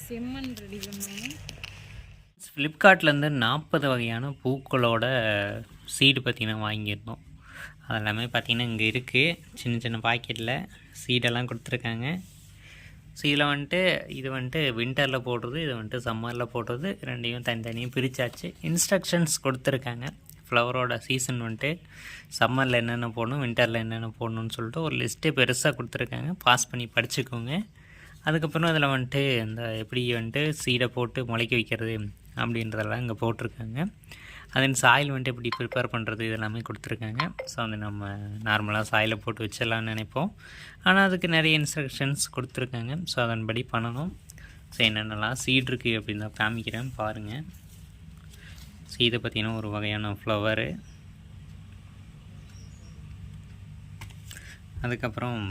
செம்மண் ரெடி பண்ணுவோம். ஃப்ளிப்கார்ட்லேருந்து 40 வகையான பூக்களோட சீடு பார்த்திங்கன்னா வாங்கியிருந்தோம். அதெல்லாமே பார்த்திங்கன்னா இங்கே இருக்குது. சின்ன சின்ன பாக்கெட்டில் சீடெல்லாம் கொடுத்துருக்காங்க. ஸோ இதில் வந்துட்டு இது வந்துட்டு வின்டரில் போடுறது, இது வந்துட்டு சம்மரில் போடுறது, ரெண்டையும் தனித்தனியாக பிரித்தாச்சு. இன்ஸ்ட்ரக்ஷன்ஸ் கொடுத்துருக்காங்க. ஃப்ளவரோட சீசன் வந்துட்டு சம்மரில் என்னென்ன போடணும், வின்டரில் என்னென்ன போடணும்னு சொல்லிட்டு ஒரு லிஸ்ட்டே பெருசாக கொடுத்துருக்காங்க. பாஸ் பண்ணி படிச்சுக்கோங்க. அதுக்கப்புறம் அதில் வந்துட்டு இந்த எப்படி வந்துட்டு சீடை போட்டு முளைக்க வைக்கிறது அப்படின்றதெல்லாம் இங்கே போட்டிருக்காங்க. அதன் சாயில் வந்துட்டு எப்படி ப்ரிப்பேர் பண்ணுறது இதெல்லாமே கொடுத்துருக்காங்க. ஸோ அது நம்ம நார்மலாக சாயில் போட்டு வச்சிடலான்னு நினைப்போம். ஆனால் அதுக்கு நிறைய இன்ஸ்ட்ரக்ஷன்ஸ் கொடுத்துருக்காங்க. ஸோ அதன்படி பண்ணணும். ஸோ என்னென்னலாம் சீட் இருக்குது அப்படின்னு தான் காமிக்கிறேன் பாருங்கள். ஸோ இதை பார்த்திங்கன்னா ஒரு வகையான ஃப்ளவரு. அதுக்கப்புறம்